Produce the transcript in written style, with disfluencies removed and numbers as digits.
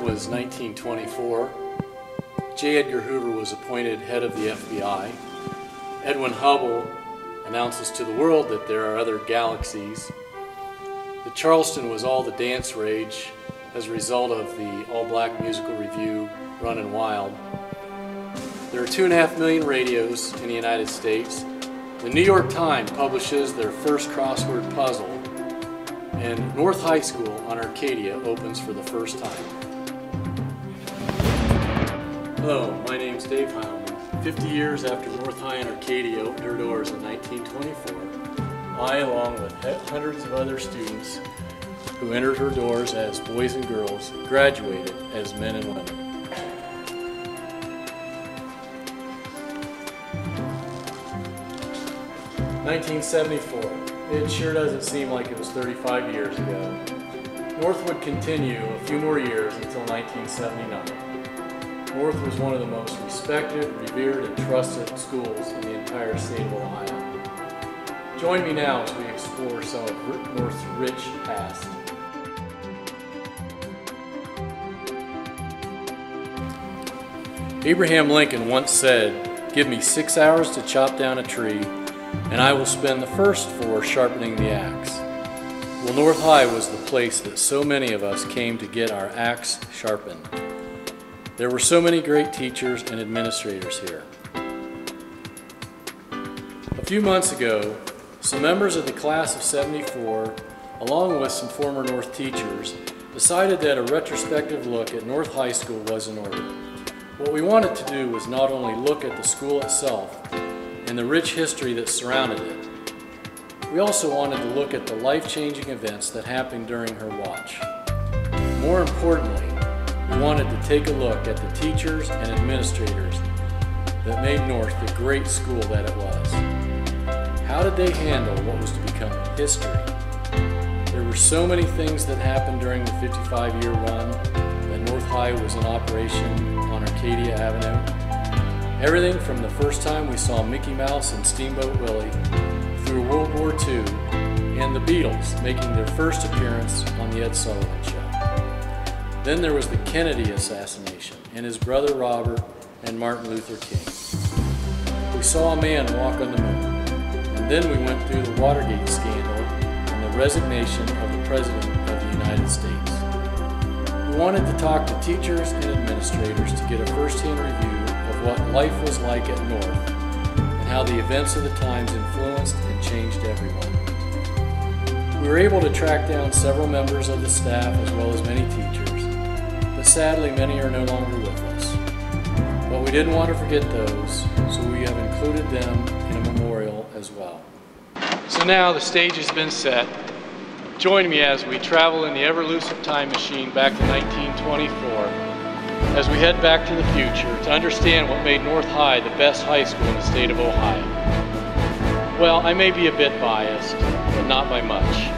was 1924. J. Edgar Hoover was appointed head of the FBI. Edwin Hubble announces to the world that there are other galaxies. The Charleston was all the dance rage as a result of the all-black musical review Runnin' Wild. There are 2.5 million radios in the United States. The New York Times publishes their first crossword puzzle, and North High School on Arcadia opens for the first time. Hello, my name's Dave Heilman. 50 years after North High and Arcadia opened their doors in 1924, I, along with hundreds of other students who entered her doors as boys and girls, graduated as men and women. (1974). It sure doesn't seem like it was 35 years ago. North would continue a few more years until 1979. North was one of the most respected, revered, and trusted schools in the entire state of Ohio. Join me now as we explore some of North's rich past. Abraham Lincoln once said, "Give me 6 hours to chop down a tree, and I will spend the first 4 sharpening the axe." Well, North High was the place that so many of us came to get our axe sharpened. There were so many great teachers and administrators here. A few months ago, some members of the class of '74, along with some former North teachers, decided that a retrospective look at North High School was in order. What we wanted to do was not only look at the school itself and the rich history that surrounded it, we also wanted to look at the life-changing events that happened during her watch. More importantly, we wanted to take a look at the teachers and administrators that made North the great school that it was. How did they handle what was to become history? There were so many things that happened during the 55-year run that North High was in operation on Arcadia Avenue. Everything from the first time we saw Mickey Mouse and Steamboat Willie, through World War II, and the Beatles making their first appearance on the Ed Sullivan Show. Then there was the Kennedy assassination and his brother Robert and Martin Luther King. We saw a man walk on the moon, and then we went through the Watergate scandal and the resignation of the President of the United States. We wanted to talk to teachers and administrators to get a first-hand review of what life was like at North and how the events of the times influenced and changed everyone. We were able to track down several members of the staff as well as many teachers, but sadly many are no longer with us. But we didn't want to forget those, so we have included them in a memorial as well. So now the stage has been set. Join me as we travel in the ever-elusive time machine back to 1924 as we head back to the future to understand what made North High the best high school in the state of Ohio. Well, I may be a bit biased, but not by much.